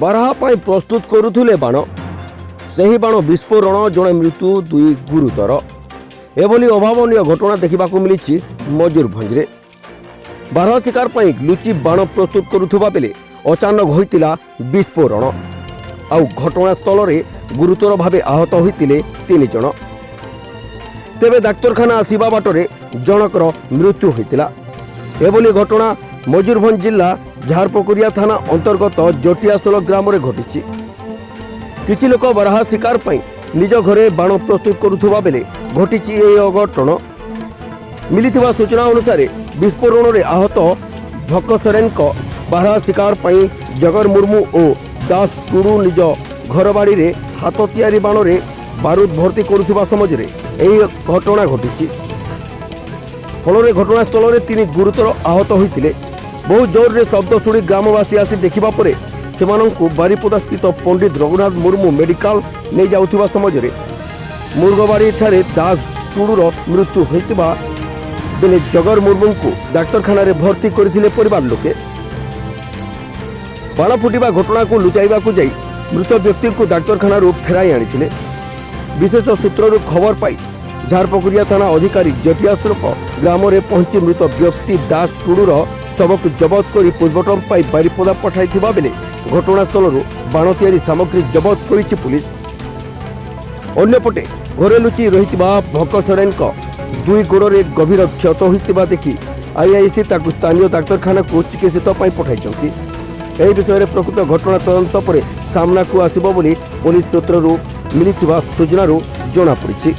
बारहा पाई प्रस्तुत करुथिले बाण सही बाण विस्फोरण जड़े मृत्यु दुई गुरुतर एभली अभावनीय घटना देखा मिली मयूरभंज रे बारहा शिकार पाई लुचि बाण प्रस्तुत करुवा बेले अचानक होइतिला विस्फोरण आउ घटनास्थल में गुरुतर भावे आहत होइतिले 3 जण तेबे डाक्तरखाना आसिबा बाटरे जनकर मृत्यु होइतिला एभली घटना मयूरभंज जिला झारपकुरिया थाना अंतर्गत जटियासोल ग्राम में घटी किछि लोक बारहा शिकार पाई निज घरे बाण प्रस्तुत करुवा बेले घटी अघटन मिलिथिबा सूचना अनुसार विस्फोरण में आहत भक्क सोरेन बारहा शिकार पाई जगर मुर्मू और दास टुडू निज घर बाड़ी रे हाथ तैयारी बाण रे बारूद भर्ती करुवा समय घटना घटी फल घटनास्थल में 3 गुरुतर आहत होते बहु जोर रे शब्द शुणी ग्रामवासी आसी देखा से बारिपदा स्थित पंडित रघुनाथ मुर्मू मेडिकल नहीं जाउथिबा समय मुर्गबाड़ी ठारे दास टुडूर मृत्यु होइतिबा बेले जगर मुर्मू को डाक्तरखाना रे भर्ती करथिले परिवार लोके बाण फुटिबा घटना को लुचाइबा को जाई मृत व्यक्ति को डाक्तरखाना फेराई आनिथिले विशेष सूत्र खबर पाई झारपकुरिया थाना अधिकारी जटियासोल ग्राम में पहुंची मृत व्यक्ति दास टुडूर शव को जबत कर पोस्टमार्टम पाई बारिपदा पठाई बेले घटनास्थल बाण तैयारी सामग्री जबत करिछि पुलिस अन्यपटे घरे लुचि रही भक्क सोरेन 2 गोड़ में गभीर क्षत होता देखि आईआईसी ताकु स्थानीय डाक्तरखाना को चिकित्सित पठाई एही विषय प्रकृत घटना तदंत पर सामना को आसिबो बोली पुलिस सूत्ररू मिलिथिबा सूचनारू जଣା पड़िछि।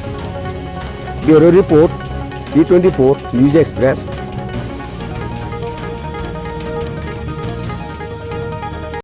Bureau report T24 news express.